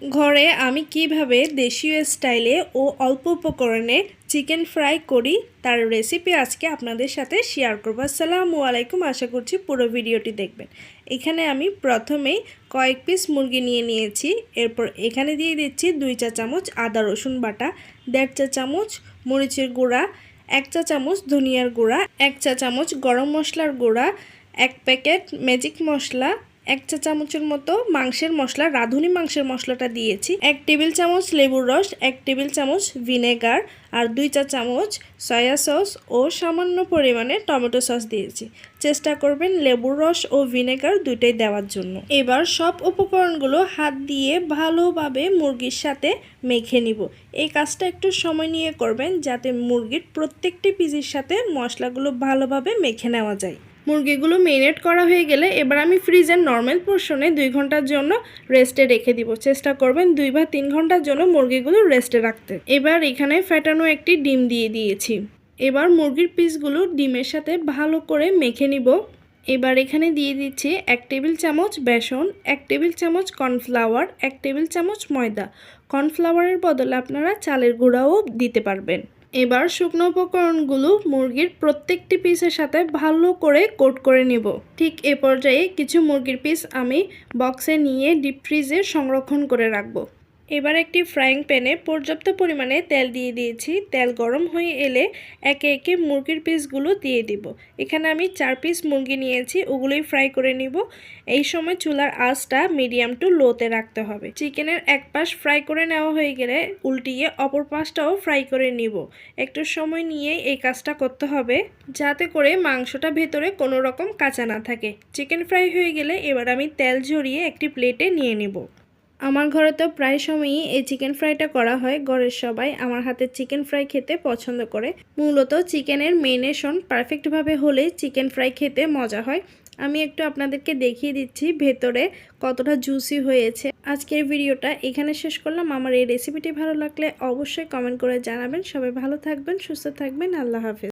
ঘরে আমি কিভাবে দেশীয় স্টাইলে ও অল্প উপকরণে চিকেন ফ্রাই করি তার রেসিপি আজকে আপনাদের সাথে শেয়ার করব। আসসালামু আলাইকুম, আশা করছি পুরো ভিডিওটি দেখবেন। এখানে আমি প্রথমেই কয়েক পিস মুরগি নিয়েছি। এরপর এখানে দিয়ে দিচ্ছি 2 চা চামচ আদা রসুন বাটা, 1.5 চা চামচ মরিচের গুঁড়া, 1 চা চামচ ধনিয়ার গুঁড়া, 1 চা চামচ গরম মশলার গুঁড়া, 1 প্যাকেট ম্যাজিক মশলা, 1 চা চামচের মতো মাংসের মশলা, রাঁধুনি মাংসের মশলাটা দিয়েছি, 1 টেবিল চামচ লেবুর রস, 1 টেবিল চামচ ভিনেগার আর 2 চা চামচ সয়া সস ও সামান্য পরিমাণে টমেটো সস দিয়েছি। চেষ্টা করবেন লেবুর রস ও ভিনেগার দুইটাই দেওয়ার জন্য। এবার সব উপকরণগুলো হাত দিয়ে ভালোভাবে মুরগির সাথে মেখে নিব। এই কাজটা একটু সময় নিয়ে করবেন যাতে মুরগির প্রত্যেকটি পিসের সাথে মশলাগুলো ভালোভাবে মেখে নেওয়া যায়। মুরগিগুলো মেরিনেট করা হয়ে গেলে এবার আমি ফ্রিজের নর্মাল পোর্শনে 2 ঘন্টার জন্য রেস্টে রেখে দিব। চেষ্টা করবেন 2 বা 3 ঘন্টার জন্য মুরগিগুলো রেস্টে রাখতে। এবার এখানে ফ্যাটানো একটি ডিম দিয়ে দিয়েছি। এবার মুরগির পিসগুলো ডিমের সাথে ভালো করে মেখে নিব। এবার এখানে দিয়ে দিচ্ছি 1 টেবিল চামচ বেসন, 1 টেবিল চামচ কর্নফ্লাওয়ার, 1 টেবিল চামচ ময়দা। কর্নফ্লাওয়ারের বদলে আপনারা চালের গুঁড়াও দিতে পারবেন। এবার শুকনো উপকরণগুলো মুরগির প্রত্যেকটি পিসের সাথে ভালো করে কোট করে নিব। ঠিক এ পর্যায়ে কিছু মুরগির পিস আমি বক্সে নিয়ে ডিপ ফ্রিজে সংরক্ষণ করে রাখব। এবার একটি ফ্রাইং প্যানে পর্যাপ্ত পরিমাণে তেল দিয়ে দিয়েছি। তেল গরম হয়ে এলে একে একে মুরগির পিসগুলো দিয়ে দিব। এখানে আমি 4 পিস মুরগি নিয়েছি, ওগুলোই ফ্রাই করে নিব। এই সময় চুলার আঁচটা মিডিয়াম টু লোতে রাখতে হবে। চিকেনের এক পাশ ফ্রাই করে নেওয়া হয়ে গেলে উল্টিয়ে অপর পাশটাও ফ্রাই করে নিব। একটু সময় নিয়ে এই কাজটা করতে হবে যাতে করে মাংসটা ভেতরে কোনো রকম কাঁচা না থাকে। চিকেন ফ্রাই হয়ে গেলে এবার আমি তেল ঝরিয়ে একটি প্লেটে নিয়ে নিব। আমার ঘরে তো প্রায় সময়ই এই চিকেন ফ্রাইটা করা হয়। ঘরের সবাই আমার হাতের চিকেন ফ্রাই খেতে পছন্দ করে। মূলত চিকেনের মেরিনেশন পারফেক্টভাবে হলে চিকেন ফ্রাই খেতে মজা হয়। আমি একটু আপনাদেরকে দেখিয়ে দিচ্ছি ভেতরে কতটা জুসি হয়েছে। আজকের ভিডিওটা এখানে শেষ করলাম। আমার এই রেসিপিটি ভালো লাগলে অবশ্যই কমেন্ট করে জানাবেন। সবাই ভালো থাকবেন, সুস্থ থাকবেন। আল্লাহ হাফেজ।